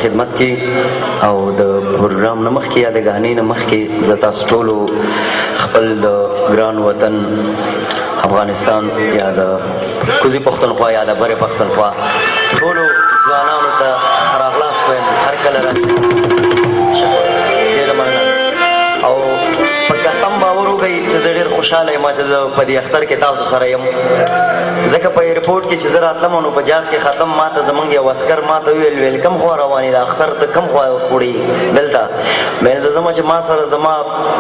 خدمت کې او د پروګرام نه مخکې یا د غانې نه مخکې زه تاسو ټولو خپل د ګران وطن افغانستان یا د کوزي پښتونخوا یا د برې پښتونخوا ټولو ځوانانو ته ښه راغلاست وایم هر کله ډېره مننه او په قسم باور وکړئ چې زه ډېر خوشحاله یم چې زه په دې اختر کې تاسو سره یم ځکه په ایرپورټ کې چې زه راتلم نو په جاز کې ختم ما ته زمونږ یو عسکر ما ته ویل کوم خوا روانې ده اختر ته کوم خوا وړي دلته مې زه ځم چې ما سره زما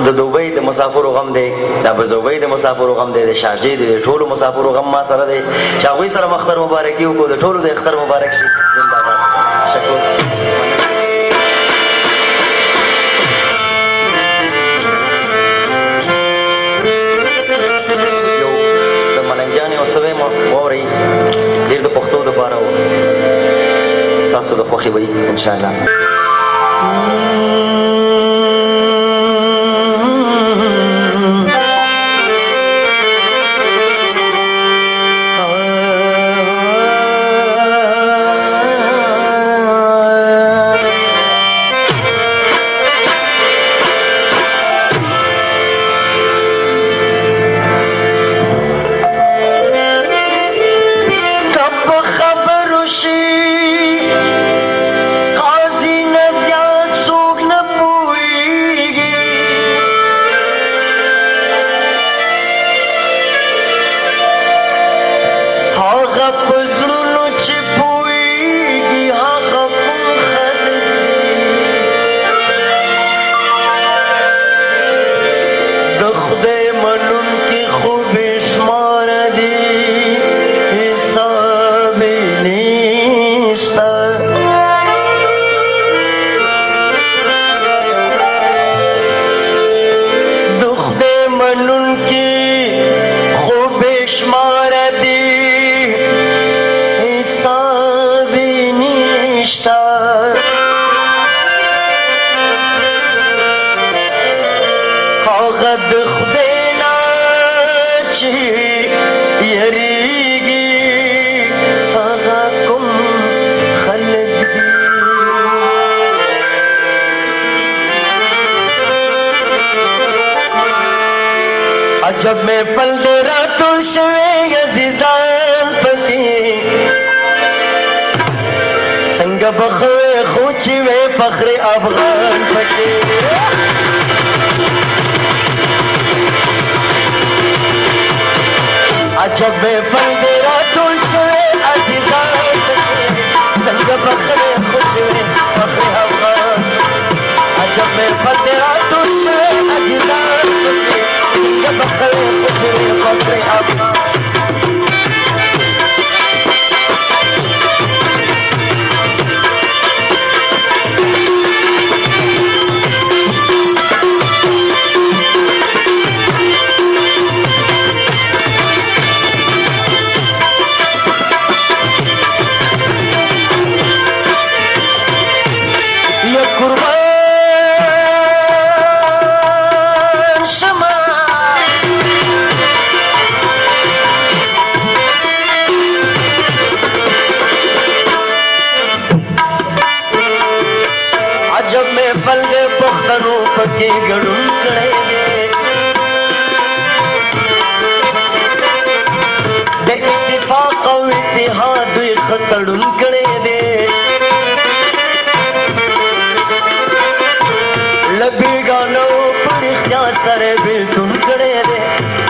د دوبۍ د مسافرو غم دی د ابوظبي د مسافرو غم دی د شارجې د ټولو مسافرو غم ما سره دی چې هغوی سره م اختر مبارکي وکړو د ټولو د اختر مبارک شي زنده‌باد تشکر سوی واورئ ډېر د پښتو دپاره و ستاسو د خوښې به وي انشاءالله जब मैं पल दे रातों शवे अजीजान पति संग बखवे खोची वे फखरे अफगान पति जब मैं पल दे रातों शवे अजीजान पति संग बखवे खोची वे फखरे अफगान जब मैं पल दे रातों शवे अजीजान पति बखरे खुशरे बखरे अपना ये कुर्बान बल्ले पख्तनों पके गड़ुन कड़े दे इत्तिफाक और इत्तिहाद खतड़ुन कड़े दे लबी गानो पर इख्तियार सरे बिल्टुन कड़े दे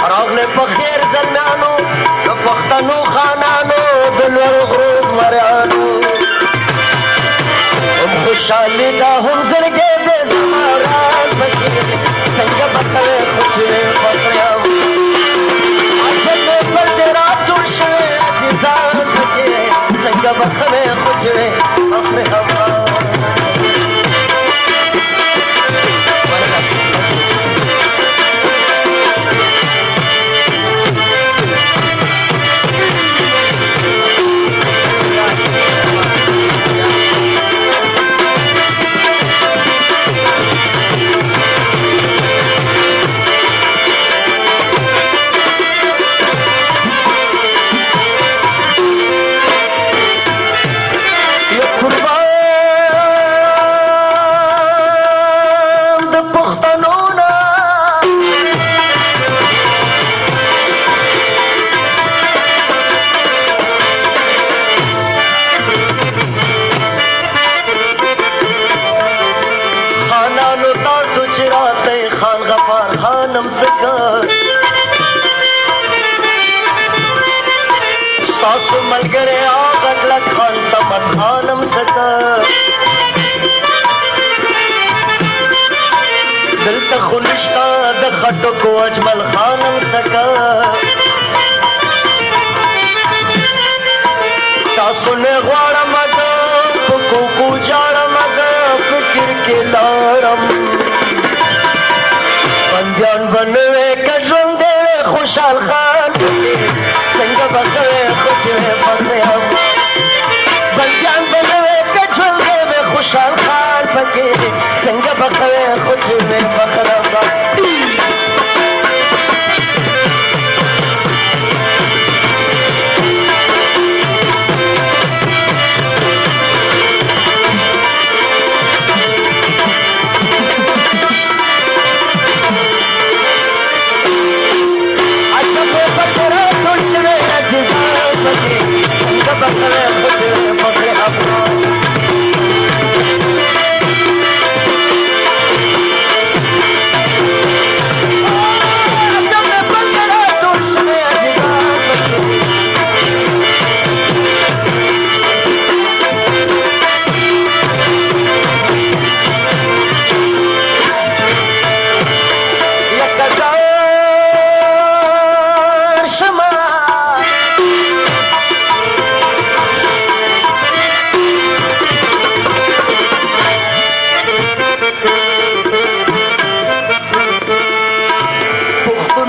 और अगले पखेर जलमानो तो पख्तनों खानानो दिलवर ग्रोज मरानो खुशाली दा हम जरगे दे ज़मारान बकी संग बखरे खुशरे बखरे आज में पर तेरा तुलशे अज़ीज़ान बकी संग बखरे खुशरे बखरे अफ़गान ملګری آغا کلک خان صمد خانم سکه دلته خو نشته د خټکو اجمل خانم سکه تاسو نه غواړم زه په کوکو جاړم زه فکر کې لاړم بندیان بنوې که ژوند دی خوشحال خان څنګه به ښه وې خو چې وې فخر هم بندیان بنوې که ژوند دی خوشحال خان پکې څنګه به ښه وې خو چې وې فخر هم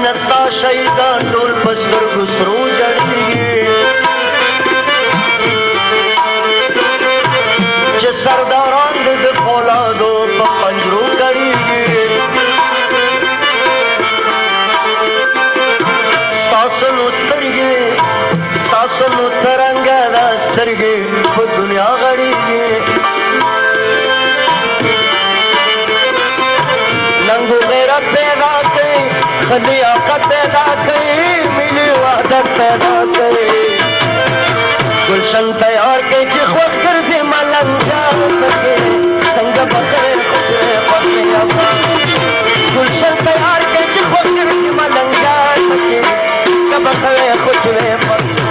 نستا شهیدان ټول په سترګو سرو جړېږي چې سرداران د فولادو په پنجرو کړېږي ستاسو نو سترګې ستاسو نو څرنګه دا سترګې په دنیا غړېږي ننګو غیرت پیدا کوي لیاقت پیدا کئی ملی وحدت پیدا کئی گلشن تیار کئی چی خوخ کرزی ملنگ جا پکے سنگ بخرے کچھے پکے ابا گلشن تیار کئی چی خوخ کرزی ملنگ جا پکے سنگ بخرے کچھے پکے